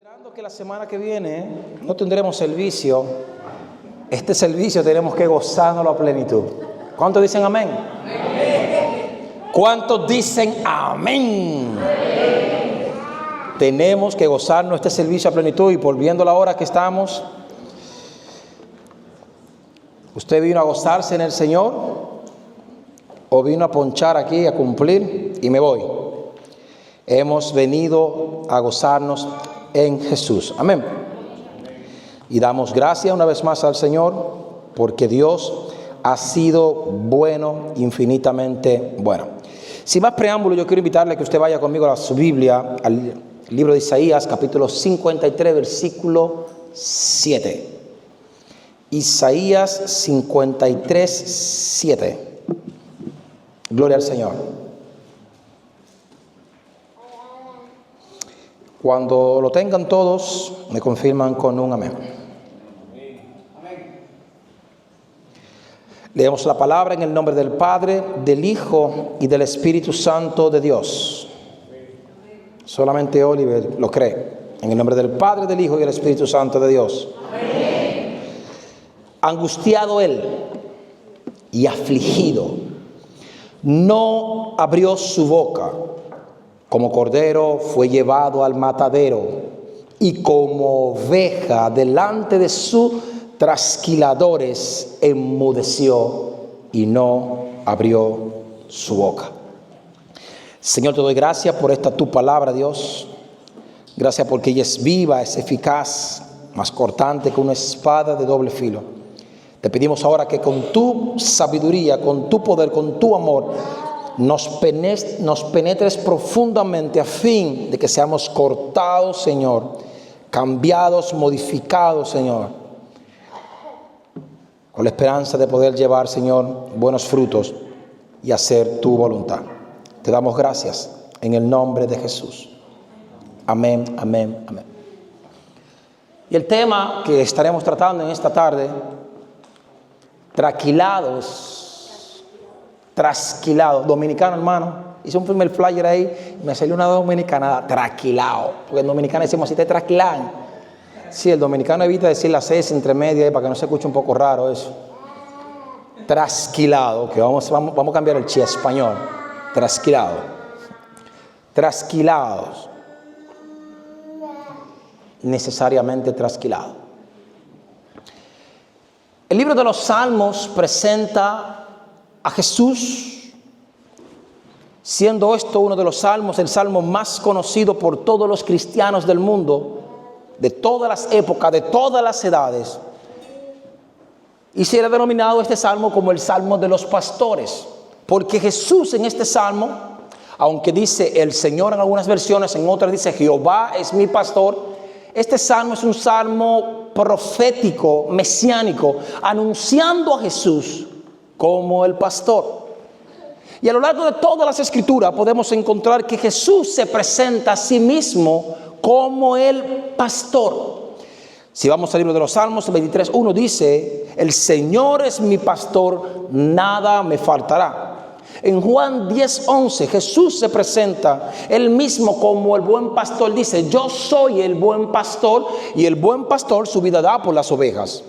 Esperando que la semana que viene no tendremos servicio. Este servicio tenemos que gozárnoslo a plenitud. ¿Cuántos dicen amén? Amén. ¿Cuántos dicen amén? Amén? Tenemos que gozarnos este servicio a plenitud. Y volviendo a la hora que estamos, ¿usted vino a gozarse en el Señor o vino a ponchar aquí, a cumplir y me voy? Hemos venido a gozarnos en Jesús. Amén. Y damos gracias una vez más al Señor porque Dios ha sido bueno, infinitamente bueno. Sin más preámbulo, yo quiero invitarle a que usted vaya conmigo a su Biblia, al libro de Isaías, capítulo 53, versículo 7. Isaías 53, 7. Gloria al Señor. Cuando lo tengan todos, me confirman con un amén. Leemos la palabra en el nombre del Padre, del Hijo y del Espíritu Santo de Dios. Solamente Oliver lo cree. En el nombre del Padre, del Hijo y del Espíritu Santo de Dios. Amén. Angustiado él y afligido, no abrió su boca. Como cordero fue llevado al matadero, y como oveja delante de sus trasquiladores enmudeció y no abrió su boca. Señor, te doy gracias por esta tu palabra, Dios. Gracias porque ella es viva, es eficaz, más cortante que una espada de doble filo. Te pedimos ahora que con tu sabiduría, con tu poder, con tu amor, nos penetres profundamente a fin de que seamos cortados, Señor, cambiados, modificados, Señor, con la esperanza de poder llevar, Señor, buenos frutos y hacer tu voluntad. Te damos gracias en el nombre de Jesús. Amén, amén, amén. Y el tema que estaremos tratando en esta tarde, trasquilado, dominicano, hermano. Hice un primer flyer ahí y me salió una dominicana, trasquilado, porque en dominicano decimos así, te trasquilan. Sí, el dominicano evita decir la C entre media para que no se escuche un poco raro eso. Trasquilado, que vamos a cambiar el chi a español. Trasquilado. Trasquilados. Necesariamente trasquilado. El libro de los Salmos presenta a Jesús, siendo esto uno de los salmos, el salmo más conocido por todos los cristianos del mundo, de todas las épocas, de todas las edades. Y se ha denominado este salmo como el salmo de los pastores, porque Jesús en este salmo, aunque dice el Señor en algunas versiones, en otras dice Jehová es mi pastor, este salmo es un salmo profético, mesiánico, anunciando a Jesús como el pastor. Y a lo largo de todas las escrituras podemos encontrar que Jesús se presenta a sí mismo como el pastor. Si vamos al libro de los Salmos 23:1 dice, el Señor es mi pastor, nada me faltará. En Juan 10:11 Jesús se presenta él mismo como el buen pastor. Dice, yo soy el buen pastor y el buen pastor su vida da por las ovejas.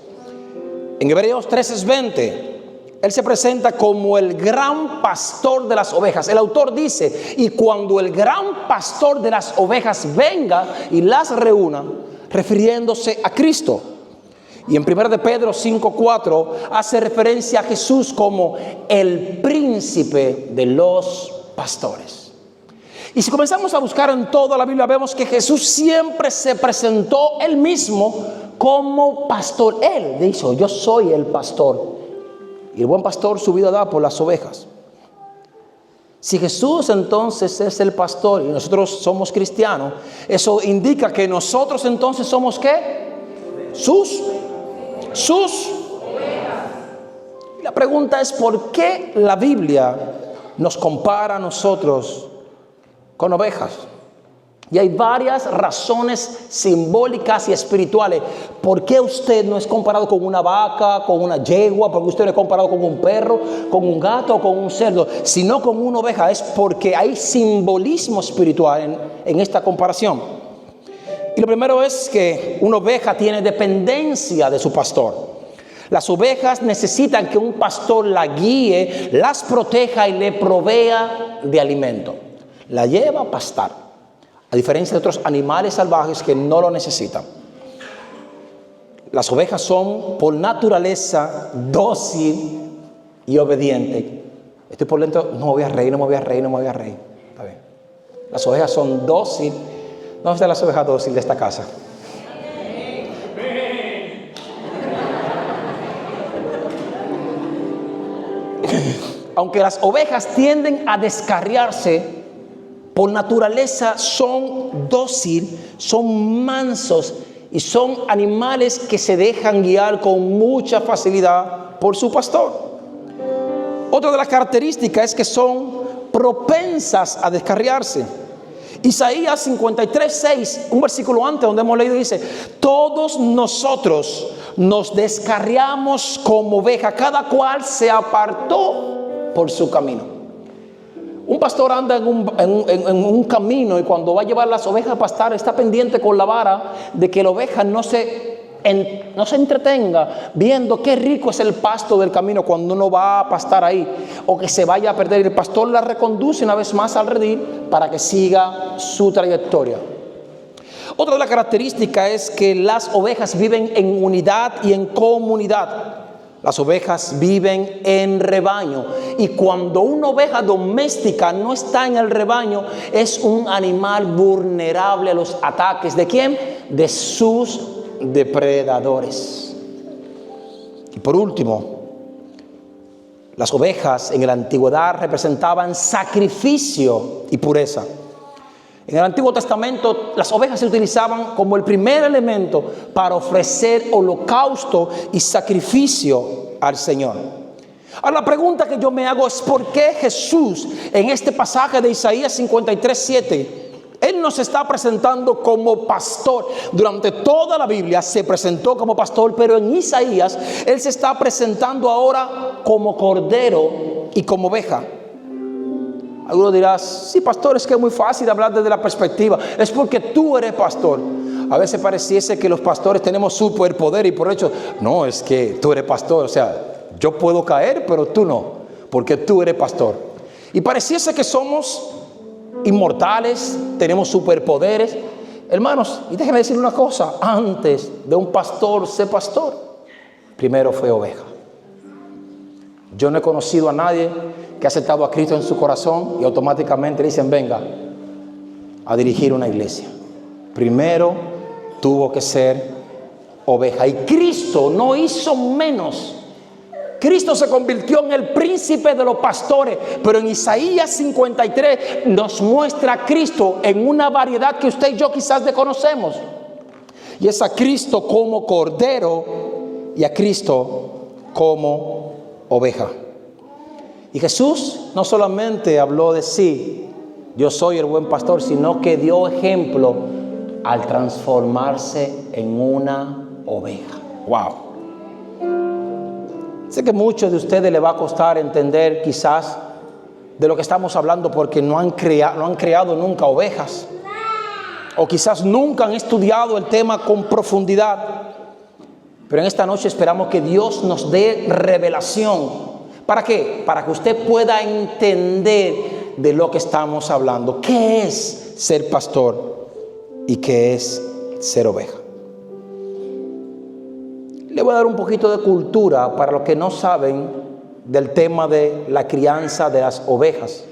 En Hebreos 13:20 Él se presenta como el gran pastor de las ovejas. El autor dice, y cuando el gran pastor de las ovejas venga y las reúna, refiriéndose a Cristo. Y en 1 de Pedro 5:4 hace referencia a Jesús como el príncipe de los pastores. Y si comenzamos a buscar en toda la Biblia, vemos que Jesús siempre se presentó él mismo como pastor. Él dijo, yo soy el pastor. Y el buen pastor su vida da por las ovejas. Si Jesús entonces es el pastor y nosotros somos cristianos, eso indica que nosotros entonces somos ¿qué? Sus ovejas. Y la pregunta es, ¿por qué la Biblia nos compara a nosotros con ovejas? Y hay varias razones simbólicas y espirituales. ¿Por qué usted no es comparado con una vaca, con una yegua? ¿Por qué usted no es comparado con un perro, con un gato o con un cerdo, sino con una oveja? Es porque hay simbolismo espiritual en esta comparación. Y lo primero es que una oveja tiene dependencia de su pastor. Las ovejas necesitan que un pastor la guíe, las proteja y le provea de alimento. La lleva a pastar, a diferencia de otros animales salvajes que no lo necesitan. Las ovejas son por naturaleza dócil y obediente. Estoy por lento, no me voy a reír. Está bien. Las ovejas son dóciles. ¿Dónde están las ovejas dóciles de esta casa? Aunque las ovejas tienden a descarriarse, por naturaleza son dóciles, son mansos y son animales que se dejan guiar con mucha facilidad por su pastor. Otra de las características es que son propensas a descarriarse. Isaías 53:6, un versículo antes donde hemos leído, dice: todos nosotros nos descarriamos como oveja, cada cual se apartó por su camino. Un pastor anda en un camino y cuando va a llevar las ovejas a pastar está pendiente con la vara de que la oveja no se entretenga viendo qué rico es el pasto del camino cuando uno va a pastar ahí, o que se vaya a perder. El pastor la reconduce una vez más al redil para que siga su trayectoria. Otra de las características es que las ovejas viven en unidad y en comunidad. Las ovejas viven en rebaño, y cuando una oveja doméstica no está en el rebaño, es un animal vulnerable a los ataques. ¿De quién? De sus depredadores. Y por último, las ovejas en la antigüedad representaban sacrificio y pureza. En el Antiguo Testamento las ovejas se utilizaban como el primer elemento para ofrecer holocausto y sacrificio al Señor. Ahora la pregunta que yo me hago es: ¿por qué Jesús en este pasaje de Isaías 53:7 Él nos está presentando como pastor? Durante toda la Biblia se presentó como pastor, pero en Isaías Él se está presentando ahora como cordero y como oveja. Algunos dirán: sí, pastor, es que es muy fácil hablar desde la perspectiva. Es porque tú eres pastor. A veces pareciese que los pastores tenemos superpoder y por hecho, no, es que tú eres pastor. O sea, yo puedo caer, pero tú no, porque tú eres pastor. Y pareciese que somos inmortales, tenemos superpoderes. Hermanos, y déjenme decir una cosa: antes de un pastor ser pastor, primero fue oveja. Yo no he conocido a nadie que ha aceptado a Cristo en su corazón y automáticamente le dicen: venga a dirigir una iglesia. Primero tuvo que ser oveja, y Cristo no hizo menos. Cristo se convirtió en el príncipe de los pastores, pero en Isaías 53 nos muestra a Cristo en una variedad que usted y yo quizás desconocemos, y es a Cristo como cordero y a Cristo como oveja. Y Jesús no solamente habló de sí, yo soy el buen pastor, sino que dio ejemplo al transformarse en una oveja. Wow. Sé que a muchos de ustedes les va a costar entender quizás de lo que estamos hablando, porque no han creado nunca ovejas, o quizás nunca han estudiado el tema con profundidad. Pero en esta noche esperamos que Dios nos dé revelación. ¿Para qué? Para que usted pueda entender de lo que estamos hablando. ¿Qué es ser pastor y qué es ser oveja? Le voy a dar un poquito de cultura para los que no saben del tema de la crianza de las ovejas.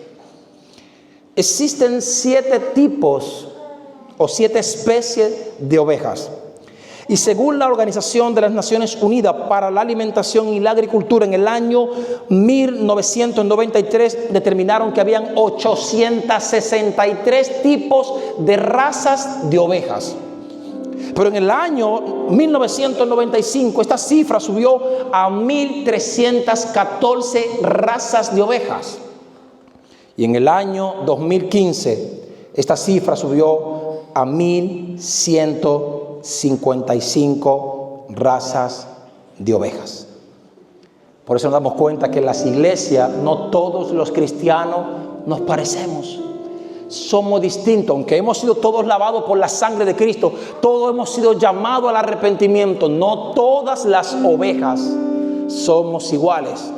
Existen 7 tipos o 7 especies de ovejas. Y según la Organización de las Naciones Unidas para la Alimentación y la Agricultura, en el año 1993 determinaron que habían 863 tipos de razas de ovejas. Pero en el año 1995 esta cifra subió a 1,314 razas de ovejas. Y en el año 2015 esta cifra subió a 1,155 razas de ovejas. Por eso nos damos cuenta que en las iglesias no todos los cristianos nos parecemos. somos distintos. Aunque hemos sido todos lavados por la sangre de Cristo, todos hemos sido llamados al arrepentimiento. No todas las ovejas somos iguales.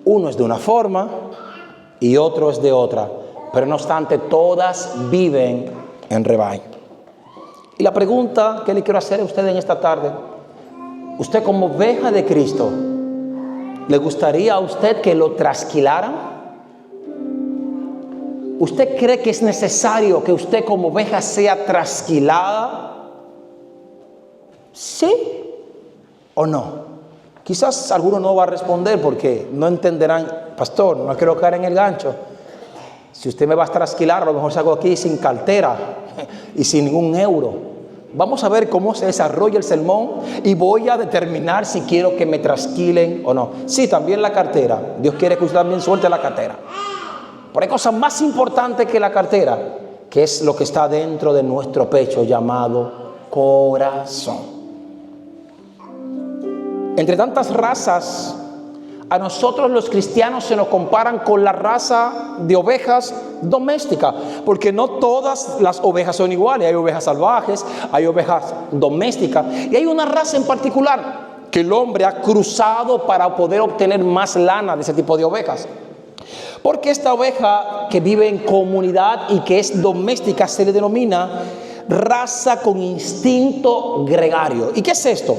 Uno es de una forma y otro es de otra. Pero no obstante, todas viven en rebaño. Y la pregunta que le quiero hacer a usted en esta tarde: usted como oveja de Cristo, ¿le gustaría a usted que lo trasquilaran? ¿Usted cree que es necesario que usted como oveja sea trasquilada? ¿Sí o no? Quizás alguno no va a responder porque no entenderán. Pastor, no quiero caer en el gancho. Si usted me va a trasquilar, a lo mejor salgo aquí sin cartera y sin ningún euro. Vamos a ver cómo se desarrolla el sermón y voy a determinar si quiero que me trasquilen o no. Sí, también la cartera. Dios quiere que usted también suelte la cartera. Pero hay cosas más importantes que la cartera, que es lo que está dentro de nuestro pecho, llamado corazón. Entre tantas razas, a nosotros los cristianos se nos comparan con la raza de ovejas domésticas, porque no todas las ovejas son iguales. Hay ovejas salvajes, hay ovejas domésticas, y hay una raza en particular que el hombre ha cruzado para poder obtener más lana de ese tipo de ovejas. Porque esta oveja que vive en comunidad y que es doméstica se le denomina raza con instinto gregario. ¿Y qué es esto?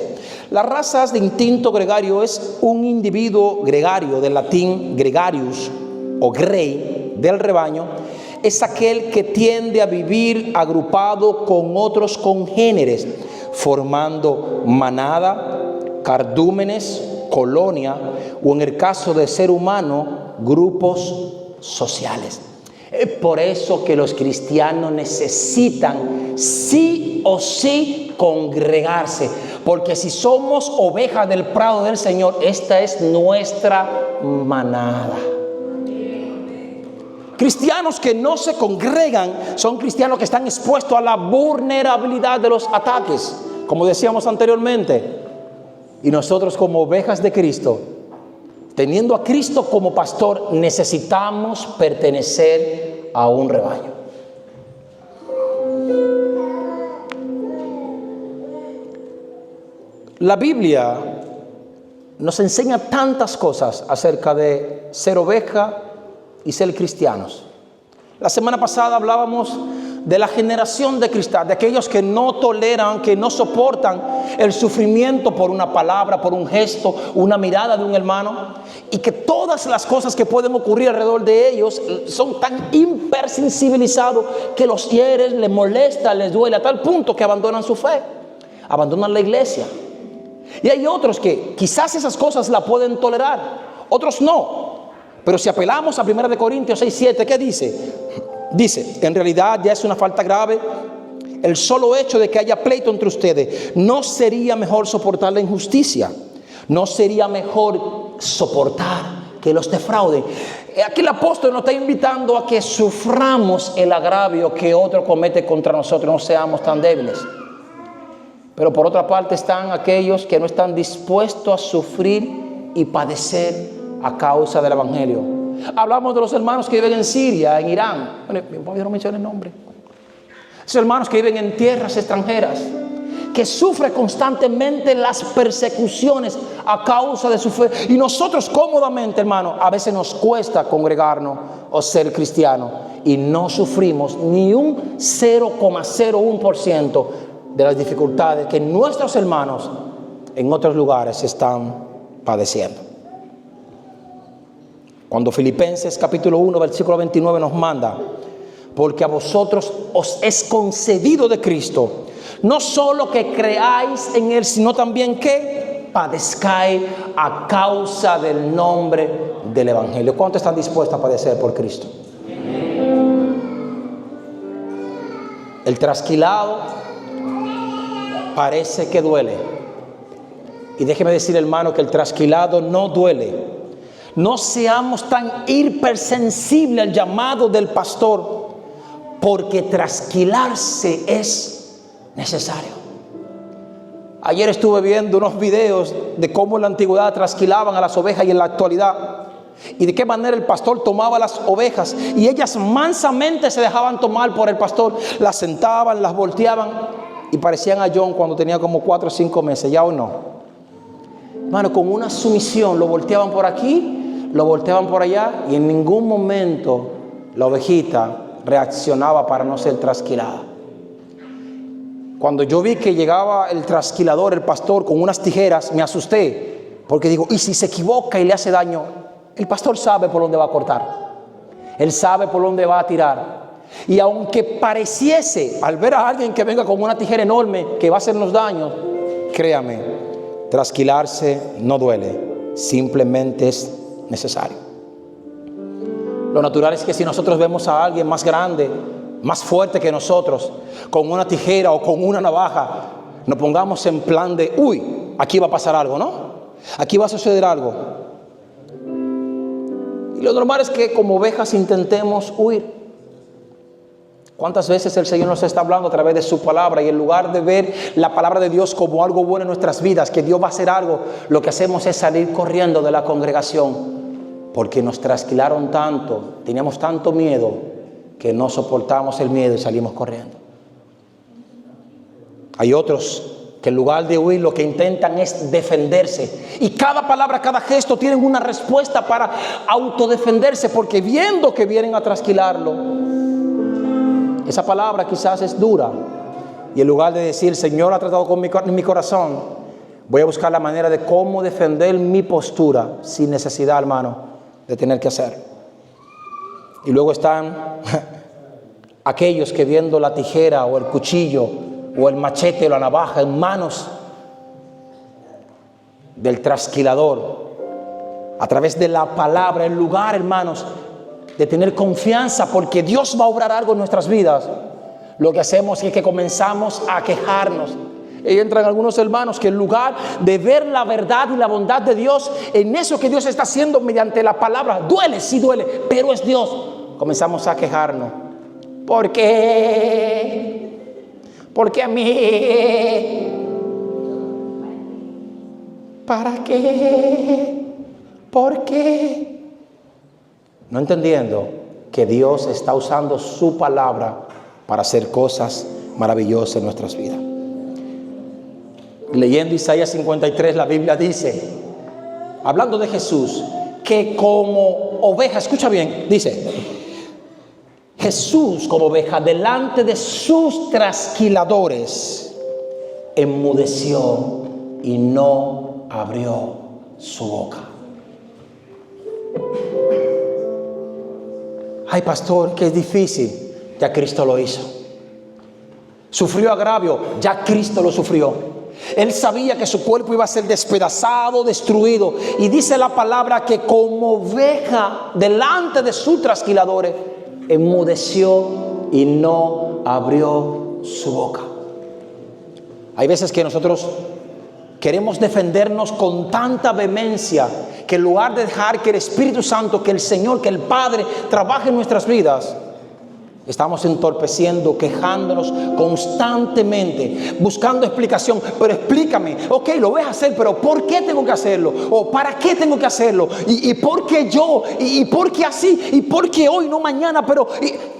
Las razas de instinto gregario es un individuo gregario, del latín gregarius o grey, del rebaño. Es aquel que tiende a vivir agrupado con otros congéneres, formando manada, cardúmenes, colonia, o en el caso de ser humano, grupos sociales. Es por eso que los cristianos necesitan sí o sí congregarse, porque si somos ovejas del prado del Señor, esta es nuestra manada. Cristianos que no se congregan son cristianos que están expuestos a la vulnerabilidad de los ataques, como decíamos anteriormente. Y nosotros como ovejas de Cristo, teniendo a Cristo como pastor, necesitamos pertenecer a un rebaño. La Biblia nos enseña tantas cosas acerca de ser oveja y ser cristianos. La semana pasada hablábamos de la generación de cristal, de aquellos que no toleran, que no soportan el sufrimiento por una palabra, por un gesto, una mirada de un hermano, y que todas las cosas que pueden ocurrir alrededor de ellos son tan hipersensibilizados que los hieren, les molesta, les duele, a tal punto que abandonan su fe, abandonan la iglesia. Y hay otros que quizás esas cosas la pueden tolerar, otros no. Pero si apelamos a 1 Corintios 6:7, ¿qué dice? Dice, en realidad ya es una falta grave el solo hecho de que haya pleito entre ustedes. ¿No sería mejor soportar la injusticia? ¿No sería mejor soportar que los defrauden? Aquí el apóstol nos está invitando a que suframos el agravio que otro comete contra nosotros, no seamos tan débiles. Pero por otra parte están aquellos que no están dispuestos a sufrir y padecer a causa del evangelio. Hablamos de los hermanos que viven en Siria, en Irán. Bueno, yo no mencioné el nombre. Esos hermanos que viven en tierras extranjeras, que sufren constantemente las persecuciones a causa de su fe. Y nosotros cómodamente, hermano, a veces nos cuesta congregarnos o ser cristianos y no sufrimos ni un 0,01% de las dificultades que nuestros hermanos en otros lugares están padeciendo. Cuando Filipenses capítulo 1 versículo 29 nos manda: porque a vosotros os es concedido de Cristo, no solo que creáis en Él, sino también que padezcáis a causa del nombre del Evangelio. ¿Cuántos están dispuestos a padecer por Cristo? El trasquilado parece que duele. Y déjeme decir, hermano, que el trasquilado no duele. No seamos tan hipersensibles al llamado del pastor, porque trasquilarse es necesario. Ayer estuve viendo unos videos de cómo en la antigüedad trasquilaban a las ovejas y en la actualidad. Y de qué manera el pastor tomaba las ovejas y ellas mansamente se dejaban tomar por el pastor. Las sentaban, las volteaban y parecían a John cuando tenía como 4 o 5 meses, ¿ya o no? Hermano, con una sumisión lo volteaban por aquí, lo volteaban por allá y en ningún momento la ovejita reaccionaba para no ser trasquilada. Cuando yo vi que llegaba el trasquilador, el pastor, con unas tijeras, me asusté. Porque digo, ¿y si se equivoca y le hace daño? El pastor sabe por dónde va a cortar. Él sabe por dónde va a tirar. Y aunque pareciese, al ver a alguien que venga con una tijera enorme, que va a hacernos daño, créame, trasquilarse no duele. Simplemente es necesario. Lo natural es que si nosotros vemos a alguien más grande, más fuerte que nosotros, con una tijera o con una navaja, nos pongamos en plan de, uy, aquí va a pasar algo, ¿no? Aquí va a suceder algo. Y lo normal es que como ovejas intentemos huir. ¿Cuántas veces el Señor nos está hablando a través de su palabra? Y en lugar de ver la palabra de Dios como algo bueno en nuestras vidas, que Dios va a hacer algo, lo que hacemos es salir corriendo de la congregación. Porque nos trasquilaron tanto, teníamos tanto miedo, que no soportamos el miedo y salimos corriendo. Hay otros que en lugar de huir lo que intentan es defenderse. Y cada palabra, cada gesto tienen una respuesta para autodefenderse, porque viendo que vienen a trasquilarlo, esa palabra quizás es dura. Y en lugar de decir, Señor ha tratado con mi corazón, voy a buscar la manera de cómo defender mi postura sin necesidad, hermano, de tener que hacer. Y luego están aquellos que viendo la tijera o el cuchillo o el machete o la navaja en manos del trasquilador, a través de la palabra, en lugar, hermanos, de tener confianza porque Dios va a obrar algo en nuestras vidas, lo que hacemos es que comenzamos a quejarnos. Y entran algunos hermanos que en lugar de ver la verdad y la bondad de Dios en eso que Dios está haciendo mediante la palabra, duele, sí duele, pero es Dios. Comenzamos a quejarnos. ¿Por qué? ¿Por qué a mí? ¿Para qué? ¿Por qué? No entendiendo que Dios está usando su palabra para hacer cosas maravillosas en nuestras vidas. Leyendo Isaías 53, la Biblia dice, hablando de Jesús, que como oveja, escucha bien, dice, Jesús como oveja delante de sus trasquiladores enmudeció y no abrió su boca. Ay, pastor, que es difícil. Ya Cristo lo hizo. Sufrió agravio, ya Cristo lo sufrió. Él sabía que su cuerpo iba a ser despedazado, destruido. Y dice la palabra que como oveja delante de sus trasquiladores enmudeció y no abrió su boca. Hay veces que nosotros queremos defendernos con tanta vehemencia que en lugar de dejar que el Espíritu Santo, que el Señor, que el Padre trabaje en nuestras vidas, estamos entorpeciendo, quejándonos constantemente, buscando explicación. Pero explícame, ok, lo voy a hacer, pero ¿por qué tengo que hacerlo? ¿O para qué tengo que hacerlo? ¿Y por qué yo? ¿Y por qué así? ¿Y por qué hoy, no mañana? Pero,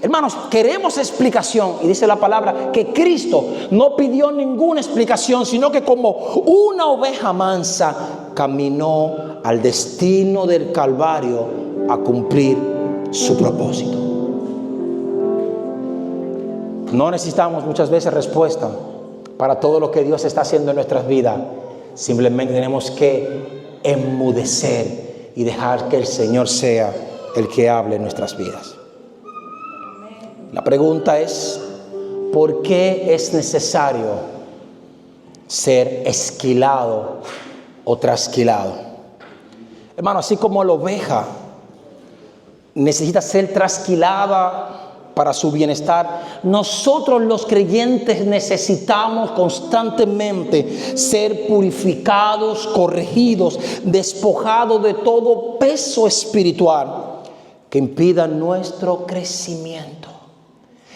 hermanos, queremos explicación. Y dice la palabra que Cristo no pidió ninguna explicación, sino que como una oveja mansa caminó al destino del Calvario a cumplir su propósito. No necesitamos muchas veces respuesta para todo lo que Dios está haciendo en nuestras vidas. Simplemente tenemos que enmudecer y dejar que el Señor sea el que hable en nuestras vidas. La pregunta es, ¿por qué es necesario ser esquilado o trasquilado? Hermano, así como la oveja necesita ser trasquilada para su bienestar, nosotros los creyentes necesitamos constantemente ser purificados, corregidos, despojados de todo peso espiritual que impida nuestro crecimiento.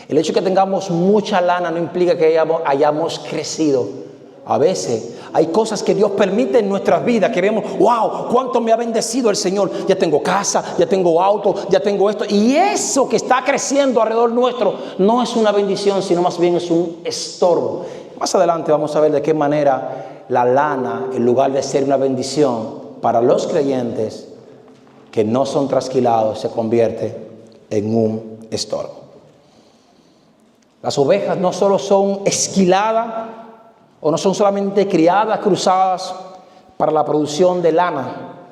El hecho de que tengamos mucha lana no implica que hayamos crecido. A veces Hay cosas que Dios permite en nuestras vidas que vemos, wow, cuánto me ha bendecido el Señor. Ya tengo casa, ya tengo auto, ya tengo esto. Y eso que está creciendo alrededor nuestro no es una bendición, sino más bien es un estorbo. Más adelante vamos a ver de qué manera la lana, en lugar de ser una bendición para los creyentes que no son trasquilados, se convierte en un estorbo. Las ovejas no solo son esquiladas o no son solamente criadas, cruzadas para la producción de lana,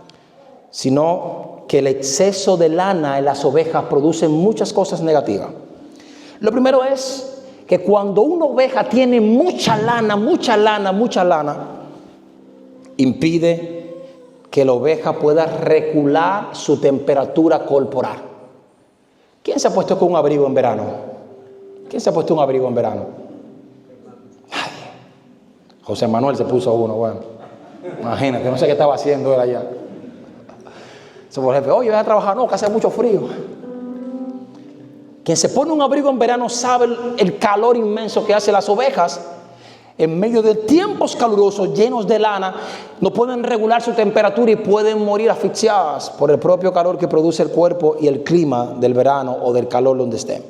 sino que el exceso de lana en las ovejas produce muchas cosas negativas. Lo primero es que cuando una oveja tiene mucha lana, impide que la oveja pueda regular su temperatura corporal. ¿Quién se ha puesto con un abrigo en verano? ¿Quién se ha puesto un abrigo en verano? Nadie. José Manuel se puso uno, bueno. Imagínate, no sé qué estaba haciendo él allá. Se fue el jefe, oye, voy a trabajar, no, que hace mucho frío. Quien se pone un abrigo en verano sabe el calor inmenso que hace. Las ovejas, en medio de tiempos calurosos, llenos de lana, no pueden regular su temperatura y pueden morir asfixiadas por el propio calor que produce el cuerpo y el clima del verano o del calor donde estén.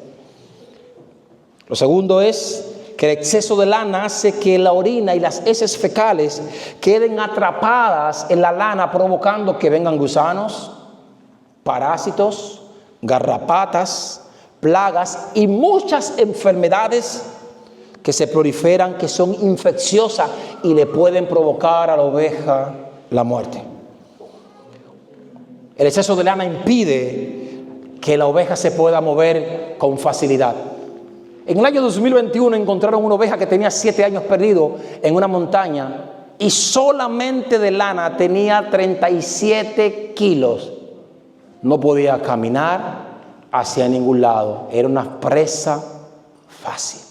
Lo segundo es que el exceso de lana hace que la orina y las heces fecales queden atrapadas en la lana, provocando que vengan gusanos, parásitos, garrapatas, plagas y muchas enfermedades que se proliferan, que son infecciosas y le pueden provocar a la oveja la muerte. El exceso de lana impide que la oveja se pueda mover con facilidad. En el año 2021 encontraron una oveja que tenía 7 años perdido en una montaña y solamente de lana tenía 37 kilos. No podía caminar hacia ningún lado. Era una presa fácil.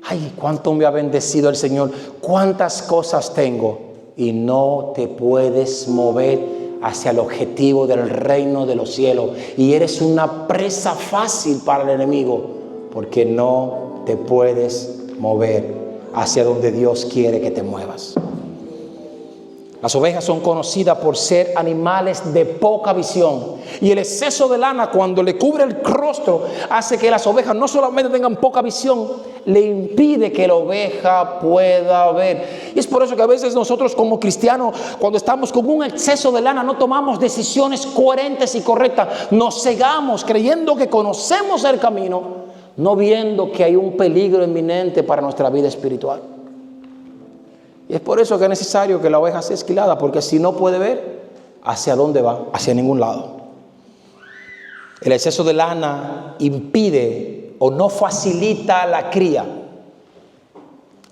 Ay, cuánto me ha bendecido el Señor. Cuántas cosas tengo. Y no te puedes mover hacia el objetivo del reino de los cielos. Y eres una presa fácil para el enemigo. Porque no te puedes mover hacia donde Dios quiere que te muevas. Las ovejas son conocidas por ser animales de poca visión. Y el exceso de lana, cuando le cubre el rostro, hace que las ovejas no solamente tengan poca visión, le impide que la oveja pueda ver. Y es por eso que a veces nosotros como cristianos, cuando estamos con un exceso de lana, no tomamos decisiones coherentes y correctas. Nos cegamos creyendo que conocemos el camino, no viendo que hay un peligro inminente para nuestra vida espiritual. Y es por eso que es necesario que la oveja sea esquilada, porque si no puede ver, ¿hacia dónde va? Hacia ningún lado. El exceso de lana impide o no facilita la cría.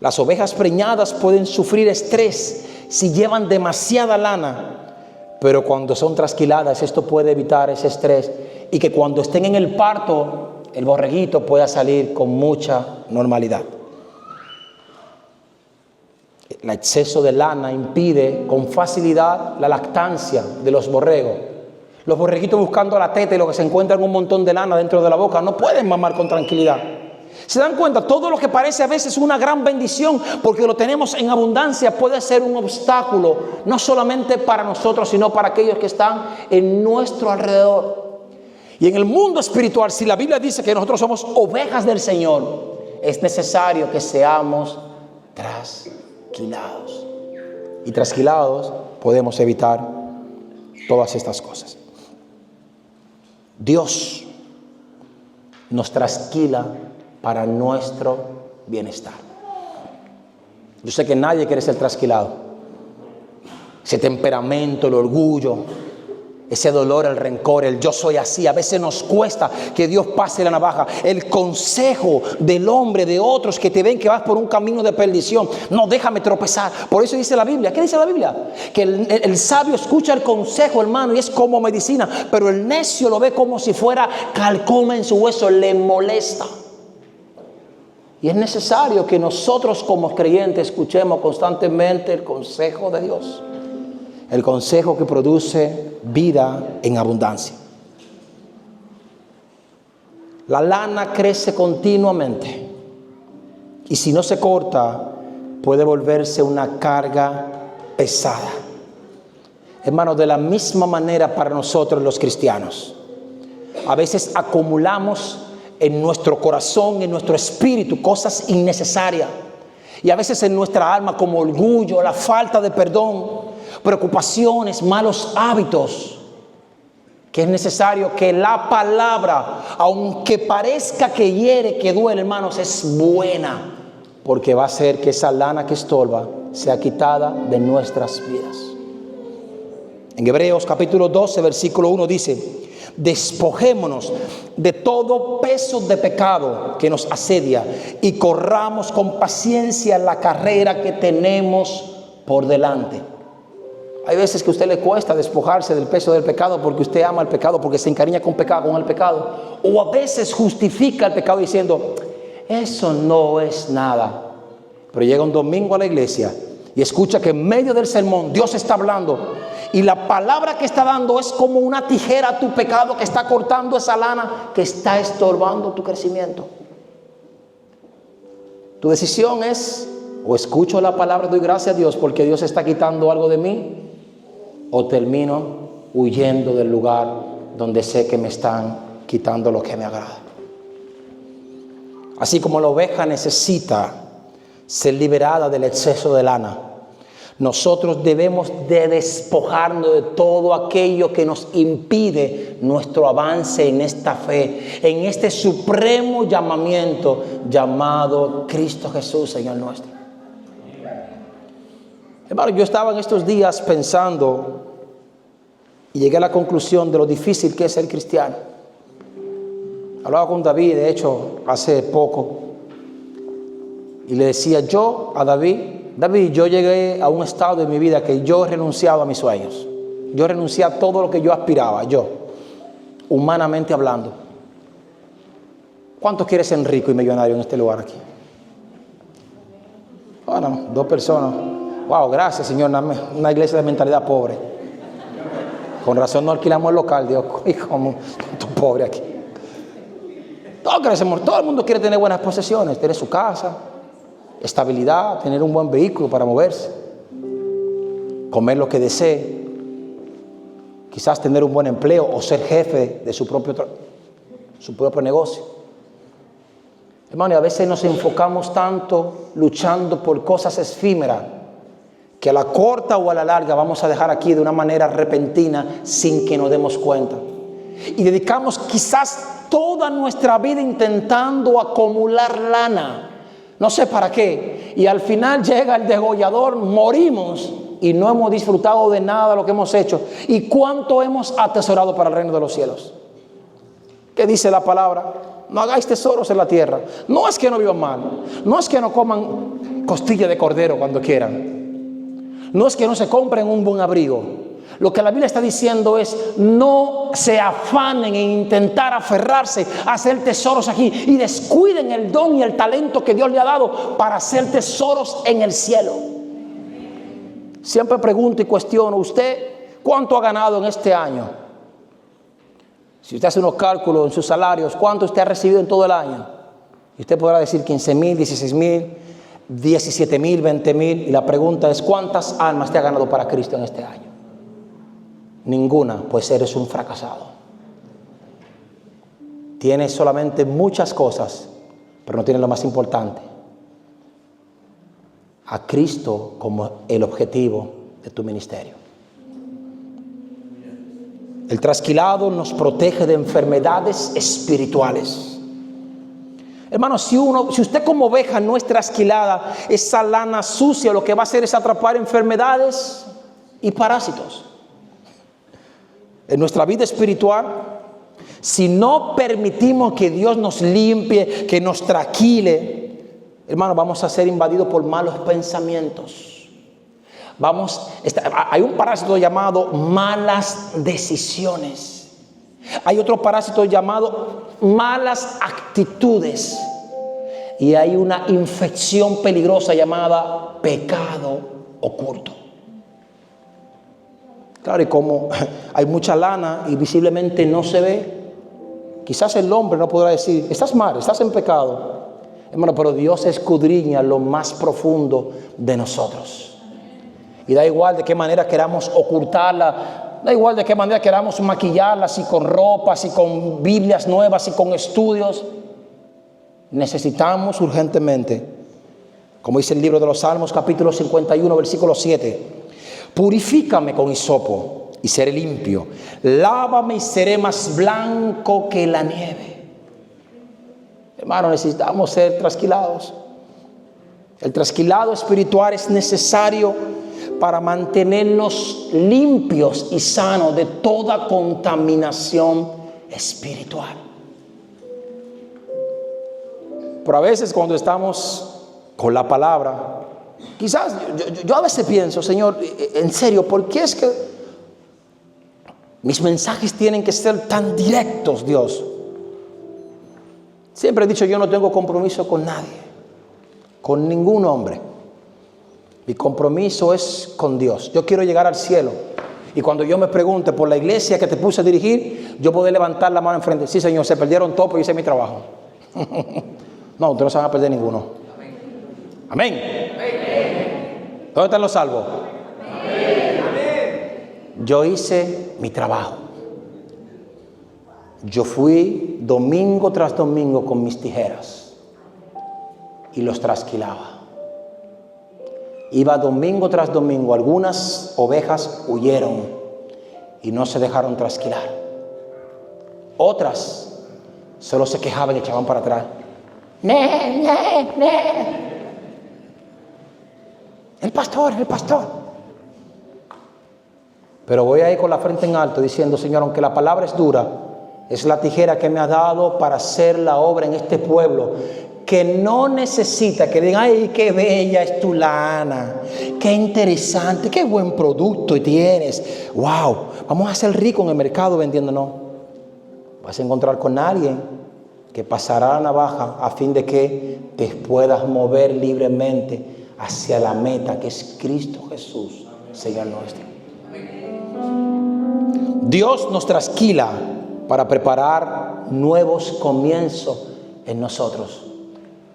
Las ovejas preñadas pueden sufrir estrés si llevan demasiada lana, pero cuando son trasquiladas, esto puede evitar ese estrés y que cuando estén en el parto, el borreguito pueda salir con mucha normalidad. El exceso de lana impide con facilidad la lactancia de los borregos. Los borreguitos buscando la teta y lo que se encuentran un montón de lana dentro de la boca no pueden mamar con tranquilidad. ¿Se dan cuenta? Todo lo que parece a veces una gran bendición porque lo tenemos en abundancia puede ser un obstáculo, no solamente para nosotros, sino para aquellos que están en nuestro alrededor. Y en el mundo espiritual, si la Biblia dice que nosotros somos ovejas del Señor, es necesario que seamos trasquilados. Y trasquilados podemos evitar todas estas cosas. Dios nos trasquila para nuestro bienestar. Yo sé que nadie quiere ser trasquilado. Ese temperamento, el orgullo, ese dolor, el rencor, el yo soy así. A veces nos cuesta que Dios pase la navaja. El consejo del hombre, de otros que te ven que vas por un camino de perdición. No, déjame tropezar. Por eso dice la Biblia. ¿Qué dice la Biblia? Que el sabio escucha el consejo, hermano, y es como medicina. Pero el necio lo ve como si fuera calcoma en su hueso. Le molesta. Y es necesario que nosotros como creyentes escuchemos constantemente el consejo de Dios. El consejo que produce vida en abundancia. La lana crece continuamente y si no se corta, puede volverse una carga pesada. Hermanos, de la misma manera para nosotros los cristianos, a veces acumulamos en nuestro corazón, en nuestro espíritu, cosas innecesarias. Y a veces en nuestra alma, como orgullo, la falta de perdón, preocupaciones, malos hábitos, que es necesario que la palabra, aunque parezca que hiere, que duele, hermanos, es buena, porque va a hacer que esa lana que estorba sea quitada de nuestras vidas. En Hebreos capítulo 12, versículo 1 dice: despojémonos de todo peso de pecado que nos asedia y corramos con paciencia la carrera que tenemos por delante. Hay veces que a usted le cuesta despojarse del peso del pecado porque usted ama el pecado, porque se encariña con el pecado. O a veces justifica el pecado diciendo: eso no es nada. Pero llega un domingo a la iglesia y escucha que en medio del sermón Dios está hablando. Y la palabra que está dando es como una tijera a tu pecado que está cortando esa lana que está estorbando tu crecimiento. Tu decisión es: o escucho la palabra, doy gracias a Dios porque Dios está quitando algo de mí, o termino huyendo del lugar donde sé que me están quitando lo que me agrada. Así como la oveja necesita ser liberada del exceso de lana, nosotros debemos de despojarnos de todo aquello que nos impide nuestro avance en esta fe, en este supremo llamamiento llamado Cristo Jesús, Señor nuestro. Hermano, yo estaba en estos días pensando y llegué a la conclusión de lo difícil que es ser cristiano. Hablaba con David, de hecho, hace poco, y le decía yo a David: yo llegué a un estado de mi vida que yo he renunciado a mis sueños. Yo renuncié a todo lo que yo aspiraba, yo, humanamente hablando. ¿Cuántos quieren ser rico y millonario en este lugar aquí? Bueno, 2 personas. Wow, gracias, Señor. Una iglesia de mentalidad pobre. Con razón no alquilamos el local, Dios. Como tú pobre aquí. Todo el mundo quiere tener buenas posesiones, tener su casa, estabilidad, tener un buen vehículo para moverse, comer lo que desee, quizás tener un buen empleo o ser jefe de su propio negocio. Hermano, y a veces nos enfocamos tanto luchando por cosas efímeras que a la corta o a la larga vamos a dejar aquí de una manera repentina sin que nos demos cuenta. Y dedicamos quizás toda nuestra vida intentando acumular lana, no sé para qué, y al final llega el degollador, morimos y no hemos disfrutado de nada de lo que hemos hecho. ¿Y cuánto hemos atesorado para el reino de los cielos? ¿Qué dice la palabra? No hagáis tesoros en la tierra. No es que no vivan mal, no es que no coman costilla de cordero cuando quieran, no es que no se compren un buen abrigo. Lo que la Biblia está diciendo es: no se afanen en intentar aferrarse a hacer tesoros aquí y descuiden el don y el talento que Dios le ha dado para hacer tesoros en el cielo. Siempre pregunto y cuestiono: ¿usted cuánto ha ganado en este año? Si usted hace unos cálculos en sus salarios, ¿cuánto usted ha recibido en todo el año? Y usted podrá decir 15,000, 16,000, 17,000, 20,000. Y la pregunta es: ¿cuántas almas te ha ganado para Cristo en este año? Ninguna, pues eres un fracasado. Tienes solamente muchas cosas, pero no tienes lo más importante: a Cristo como el objetivo de tu ministerio. El trasquilado nos protege de enfermedades espirituales. Hermano, si usted como oveja no es trasquilada, esa lana sucia lo que va a hacer es atrapar enfermedades y parásitos. En nuestra vida espiritual, si no permitimos que Dios nos limpie, que nos tranquile, hermano, vamos a ser invadidos por malos pensamientos. Hay un parásito llamado malas decisiones. Hay otro parásito llamado malas actitudes. Y hay una infección peligrosa llamada pecado oculto. Claro, y como hay mucha lana y visiblemente no se ve, quizás el hombre no podrá decir: estás mal, estás en pecado. Hermano, pero Dios escudriña lo más profundo de nosotros. Y da igual de qué manera queramos ocultarla, da igual de qué manera queramos maquillarla, si con ropa, si con Biblias nuevas, si con estudios. Necesitamos urgentemente, como dice el libro de los Salmos, capítulo 51, versículo 7. Purifícame con hisopo y seré limpio. Lávame y seré más blanco que la nieve. Hermano, necesitamos ser trasquilados. El trasquilado espiritual es necesario para mantenernos limpios y sanos de toda contaminación espiritual. Pero a veces cuando estamos con la palabra, quizás yo a veces pienso, Señor, en serio, ¿por qué es que mis mensajes tienen que ser tan directos, Dios? Siempre he dicho, yo no tengo compromiso con nadie, con ningún hombre. Mi compromiso es con Dios. Yo quiero llegar al cielo. Y cuando yo me pregunte por la iglesia que te puse a dirigir, yo puedo levantar la mano enfrente. Sí, Señor, se perdieron todos, pero hice mi trabajo. No, ustedes no se van a perder ninguno. Amén. ¿Dónde están los salvos? Yo hice mi trabajo. Yo fui domingo tras domingo con mis tijeras y los trasquilaba. Iba domingo tras domingo. Algunas ovejas huyeron y no se dejaron trasquilar. Otras solo se quejaban y echaban para atrás. El pastor. Pero voy ahí con la frente en alto diciendo, Señor, aunque la palabra es dura, es la tijera que me ha dado para hacer la obra en este pueblo, que no necesita que digan, ay, qué bella es tu lana, qué interesante, qué buen producto tienes. Wow, vamos a ser ricos en el mercado vendiendo. No, vas a encontrar con alguien que pasará la navaja a fin de que te puedas mover libremente hacia la meta, que es Cristo Jesús, Señor nuestro. Dios nos trasquila para preparar nuevos comienzos en nosotros.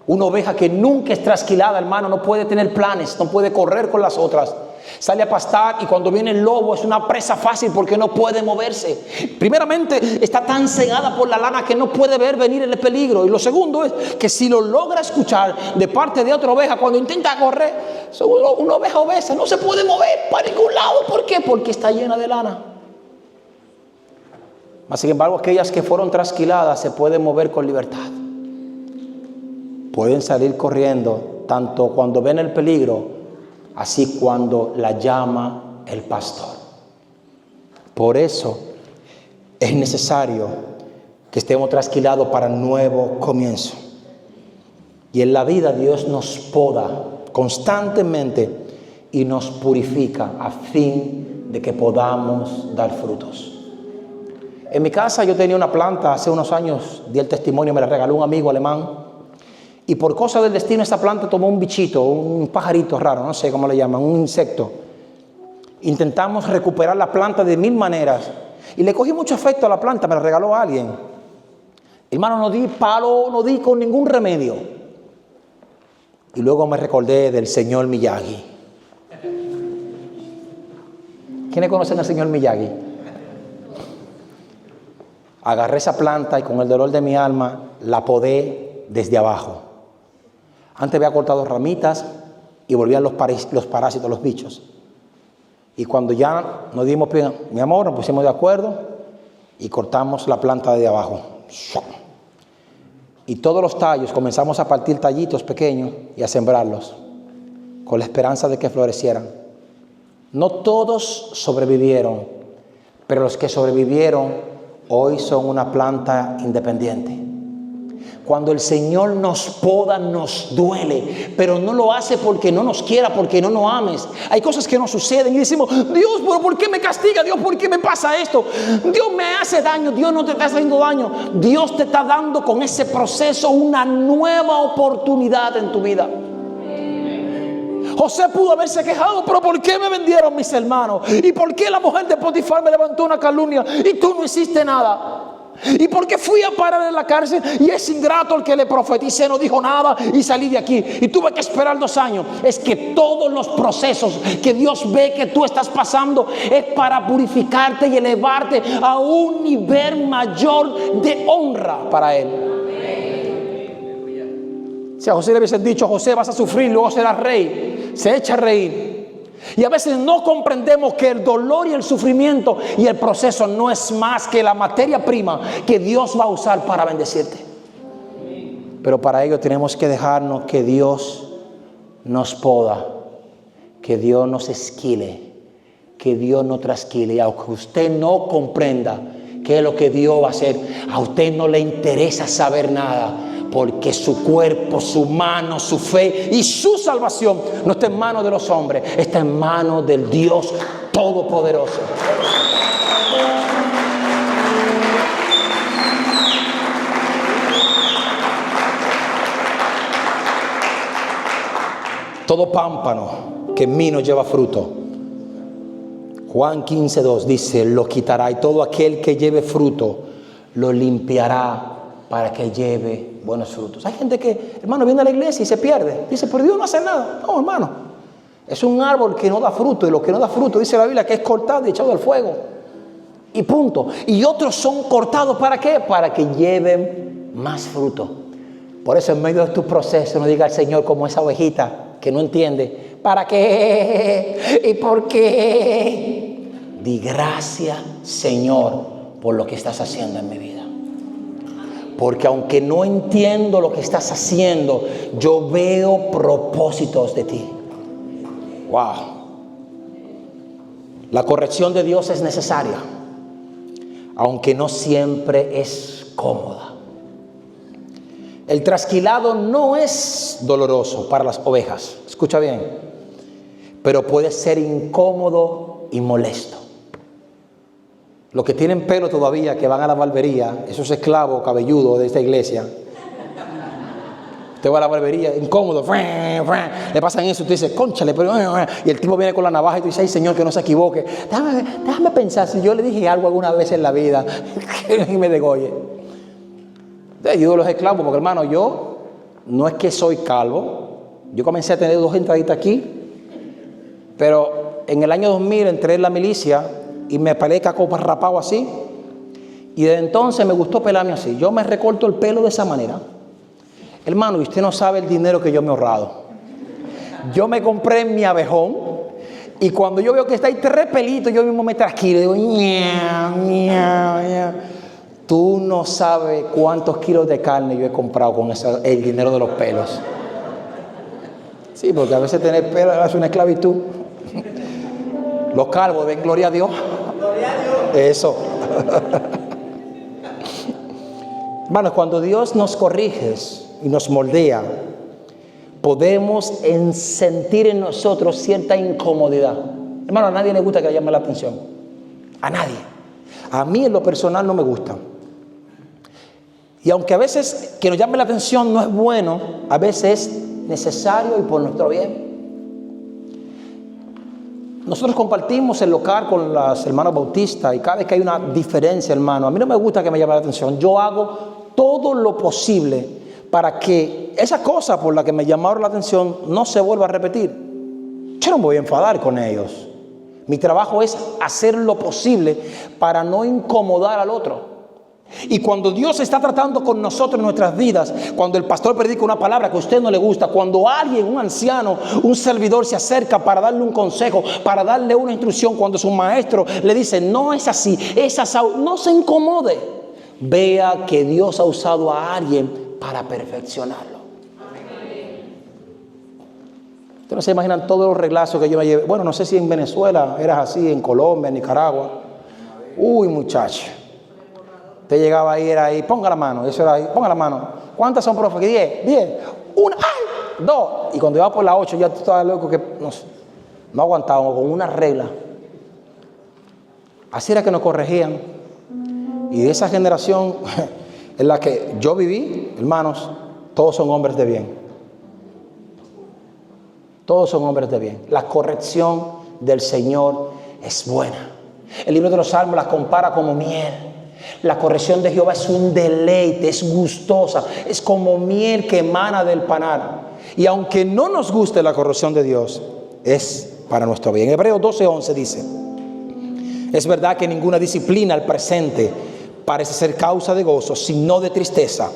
Una oveja que nunca es trasquilada, hermano, no puede tener planes, no puede correr con las otras. Sale a pastar y cuando viene el lobo es una presa fácil porque no puede moverse. Primeramente, está tan cegada por la lana que no puede ver venir el peligro. Y lo segundo es que si lo logra escuchar de parte de otra oveja, cuando intenta correr, una oveja obesa no se puede mover para ningún lado. ¿Por qué? Porque está llena de lana. Mas, sin embargo, aquellas que fueron trasquiladas se pueden mover con libertad. Pueden salir corriendo tanto cuando ven el peligro, así cuando la llama el pastor. Por eso es necesario que estemos trasquilados para nuevo comienzo. Y en la vida Dios nos poda constantemente y nos purifica a fin de que podamos dar frutos. En mi casa yo tenía una planta, hace unos años di el testimonio, me la regaló un amigo alemán. Y por cosa del destino esa planta tomó un bichito, un pajarito raro, no sé cómo le llaman, un insecto. Intentamos recuperar la planta de mil maneras. Y le cogí mucho afecto a la planta, me la regaló alguien. Hermano, no di palo, no di con ningún remedio. Y luego me recordé del señor Miyagi. ¿Quiénes conocen al señor Miyagi? Agarré esa planta y con el dolor de mi alma la podé desde abajo. Antes había cortado ramitas y volvían los parásitos, los bichos. Y cuando ya nos dimos, mi amor, nos pusimos de acuerdo y cortamos la planta de abajo. Y todos los tallos comenzamos a partir tallitos pequeños y a sembrarlos con la esperanza de que florecieran. No todos sobrevivieron, pero los que sobrevivieron hoy son una planta independiente. Cuando el Señor nos poda, nos duele, pero no lo hace porque no nos quiera, porque no nos ames. Hay cosas que nos suceden y decimos, Dios, ¿pero por qué me castiga? Dios, ¿por qué me pasa esto? Dios me hace daño, Dios no te está haciendo daño. Dios te está dando con ese proceso una nueva oportunidad en tu vida. José pudo haberse quejado, pero ¿por qué me vendieron mis hermanos? ¿Y por qué la mujer de Potifar me levantó una calumnia y tú no hiciste nada? ¿Y por qué fui a parar en la cárcel? Y es ingrato el que le profeticé, no dijo nada y salí de aquí. Y tuve que esperar 2 años. Es que todos los procesos que Dios ve que tú estás pasando es para purificarte y elevarte a un nivel mayor de honra para Él. Si a José le hubiesen dicho, José, vas a sufrir, luego serás rey, se echa a reír. Y a veces no comprendemos que el dolor y el sufrimiento y el proceso no es más que la materia prima que Dios va a usar para bendecirte. Pero para ello tenemos que dejarnos que Dios nos poda, que Dios nos esquile, que Dios nos trasquile. Y aunque usted no comprenda qué es lo que Dios va a hacer, a usted no le interesa saber nada, porque su cuerpo, su mano, su fe y su salvación no está en manos de los hombres, está en manos del Dios Todopoderoso. Todo pámpano que en mí no lleva fruto, Juan 15:2 dice, lo quitará, y todo aquel que lleve fruto lo limpiará para que lleve buenos frutos. Hay gente que, hermano, viene a la iglesia y se pierde. Dice, pero Dios no hace nada. No, hermano. Es un árbol que no da fruto. Y lo que no da fruto, dice la Biblia, que es cortado y echado al fuego. Y punto. Y otros son cortados, ¿para qué? Para que lleven más fruto. Por eso en medio de tu proceso no diga al Señor como esa ovejita que no entiende. ¿Para qué? ¿Y por qué? Di gracias, Señor, por lo que estás haciendo en mi vida. Porque aunque no entiendo lo que estás haciendo, yo veo propósitos de ti. Wow. La corrección de Dios es necesaria, aunque no siempre es cómoda. El trasquilado no es doloroso para las ovejas, escucha bien, pero puede ser incómodo y molesto. Los que tienen pelo todavía, que van a la barbería, esos esclavos cabelludos de esta iglesia, usted va a la barbería, incómodo, le pasan eso, tú dices, cónchale, pero, y el tipo viene con la navaja y tú dices, ay Señor, que no se equivoque. Déjame pensar si yo le dije algo alguna vez en la vida que me degolle. Yo digo los esclavos, porque hermano, yo no es que soy calvo, yo comencé a tener 2 entraditas aquí, pero en el año 2000 entré en la milicia y me pelé caco rapado así, y desde entonces me gustó pelarme así. Yo me recorto el pelo de esa manera. Hermano, y usted no sabe el dinero que yo me he ahorrado. Yo me compré mi abejón, y cuando yo veo que está ahí 3 pelitos, yo mismo me trasquilo y digo, ña, ña, ña. Tú no sabes cuántos kilos de carne yo he comprado con el dinero de los pelos. Sí, porque a veces tener pelo es una esclavitud. Los calvos den gloria a Dios. Gloria a Dios. Eso. Hermanos, cuando Dios nos corrige y nos moldea, podemos sentir en nosotros cierta incomodidad. Hermano, a nadie le gusta que le llame la atención. A nadie. A mí en lo personal no me gusta. Y aunque a veces que nos llame la atención no es bueno, a veces es necesario y por nuestro bien. Nosotros compartimos el local con las hermanas bautistas y cada vez que hay una diferencia, hermano, a mí no me gusta que me llame la atención. Yo hago todo lo posible para que esa cosa por la que me llamaron la atención no se vuelva a repetir. Yo no me voy a enfadar con ellos. Mi trabajo es hacer lo posible para no incomodar al otro. Y cuando Dios está tratando con nosotros en nuestras vidas, cuando el pastor predica una palabra que a usted no le gusta, cuando alguien, un anciano, un servidor se acerca para darle un consejo, para darle una instrucción, cuando su maestro le dice, no es así, es así, no se incomode. Vea que Dios ha usado a alguien para perfeccionarlo. Ustedes no se imaginan todos los reglazos que yo me llevé. Bueno, no sé si en Venezuela eras así, en Colombia, en Nicaragua. Uy, muchacho. Usted llegaba ahí, era ahí, ponga la mano, eso era ahí, ponga la mano. ¿Cuántas son, profe? 10, 1, ¡ay! 2. Y cuando iba por la 8, ya tú estabas loco que no aguantábamos con una regla. Así era que nos corregían. Y de esa generación en la que yo viví, hermanos, todos son hombres de bien. Todos son hombres de bien. La corrección del Señor es buena. El libro de los Salmos las compara como miel. La corrección de Jehová es un deleite, es gustosa, es como miel que emana del panal. Y aunque no nos guste la corrección de Dios, es para nuestro bien. En Hebreos 12:11 dice: es verdad que ninguna disciplina al presente parece ser causa de gozo, sino de tristeza,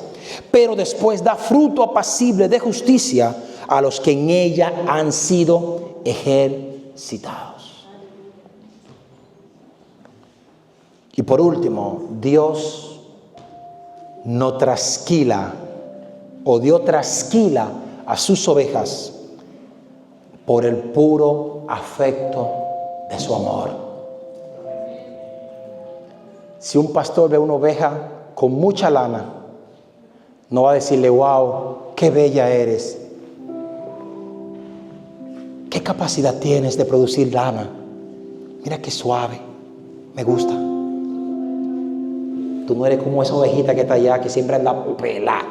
pero después da fruto apacible de justicia a los que en ella han sido ejercitados. Y por último, Dios no trasquila, o Dios trasquila a sus ovejas por el puro afecto de su amor. Si un pastor ve una oveja con mucha lana, no va a decirle: wow, qué bella eres, qué capacidad tienes de producir lana, mira qué suave, me gusta. Tú no eres como esa ovejita que está allá, que siempre anda pelada.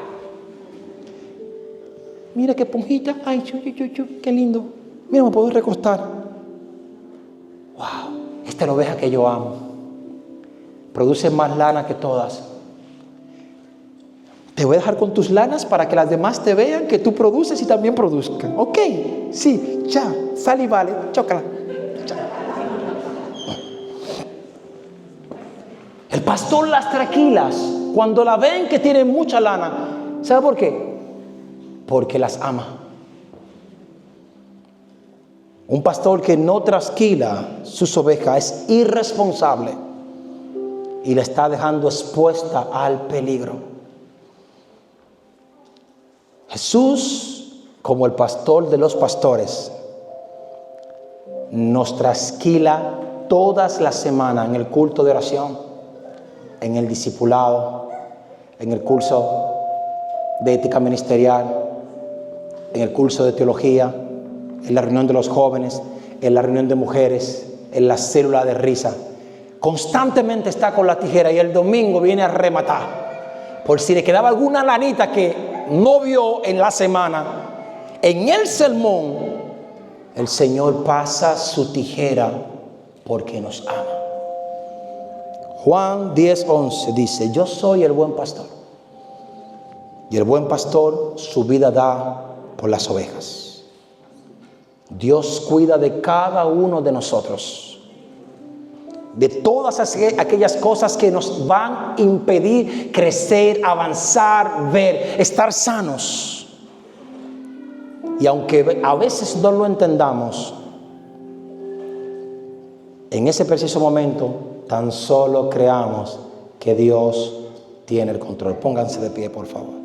Mira qué esponjita, ay, qué lindo, mira, me puedo recostar. Wow, esta es la oveja que yo amo. Produce más lana que todas. Te voy a dejar con tus lanas para que las demás te vean que tú produces y también produzcan. Ok, sí, ya, sal y vale, chócala. El pastor las tranquilas cuando la ven que tienen mucha lana. ¿Sabe por qué? Porque las ama. Un pastor que no trasquila sus ovejas es irresponsable y la está dejando expuesta al peligro. Jesús, como el pastor de los pastores, nos trasquila todas las semanas en el culto de oración, en el discipulado, en el curso de ética ministerial, en el curso de teología, en la reunión de los jóvenes, en la reunión de mujeres, en la célula de risa. Constantemente está con la tijera y el domingo viene a rematar. Por si le quedaba alguna lanita que no vio en la semana, en el sermón, el Señor pasa su tijera porque nos ama. Juan 10:11 dice: yo soy el buen pastor, y el buen pastor su vida da por las ovejas. Dios cuida de cada uno de nosotros, de todas aquellas cosas que nos van a impedir crecer, avanzar, ver, estar sanos. Y aunque a veces no lo entendamos, en ese preciso momento tan solo creamos que Dios tiene el control. Pónganse de pie, por favor.